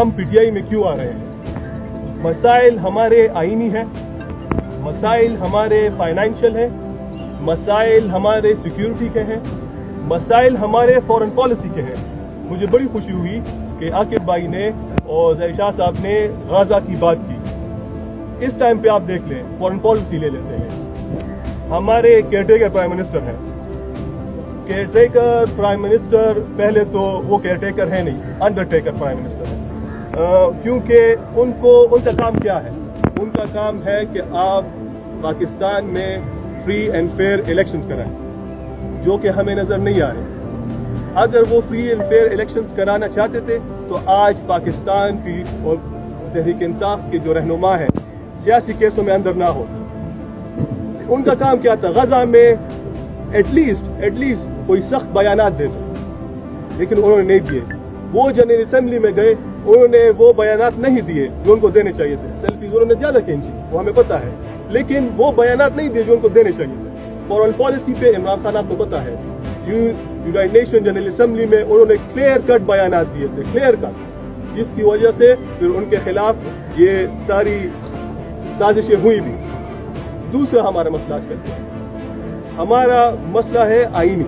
हम पीटीआई में क्यों आ रहे हैं। मसाइल हमारे आईनी हैं, मसाइल हमारे फाइनेंशियल हैं, मसाइल हमारे सिक्योरिटी के हैं, मसाइल हमारे फॉरेन पॉलिसी के हैं। मुझे बड़ी खुशी हुई कि आकिब भाई ने और ज़हीर शाह साहब ने गाजा की बात की। इस टाइम पे आप देख लें, फॉरेन पॉलिसी ले लेते हैं। हमारे केयरटेकर प्राइम मिनिस्टर हैं। केयरटेकर प्राइम मिनिस्टर, पहले तो वो केयरटेकर है नहीं, अंडरटेकर प्राइम मिनिस्टर है, क्योंकि उनका काम क्या है। उनका काम है कि आप पाकिस्तान में फ्री एंड फेयर इलेक्शंस कराएं, जो कि हमें नजर नहीं आ रहे। अगर वो फ्री एंड फेयर इलेक्शंस कराना चाहते थे तो आज पाकिस्तान की और तहरीक इंसाफ के जो रहनुमा है सियासी केसों में अंदर ना हो। उनका काम क्या था, गजा में एटलीस्ट कोई सख्त बयानात दे दो, लेकिन उन्होंने नहीं दिए। वो जनरल असेंबली में गए, उन्होंने वो बयानात नहीं दिए जो उनको देने चाहिए थे। सेल्फीज उन्होंने ज्यादा खींची, वो हमें पता है, लेकिन वो बयानात नहीं दिए जो उनको देने चाहिए थे। फॉरेन पॉलिसी पे इमरान खान आपको पता है, यूनाइटेड नेशन जनरल असेंबली में उन्होंने क्लियर कट बयानात दिए थे, क्लियर कट, जिसकी वजह से फिर उनके खिलाफ ये सारी साजिशें हुई भी। दूसरा हमारा मसला है, हमारा मसला है आईनी।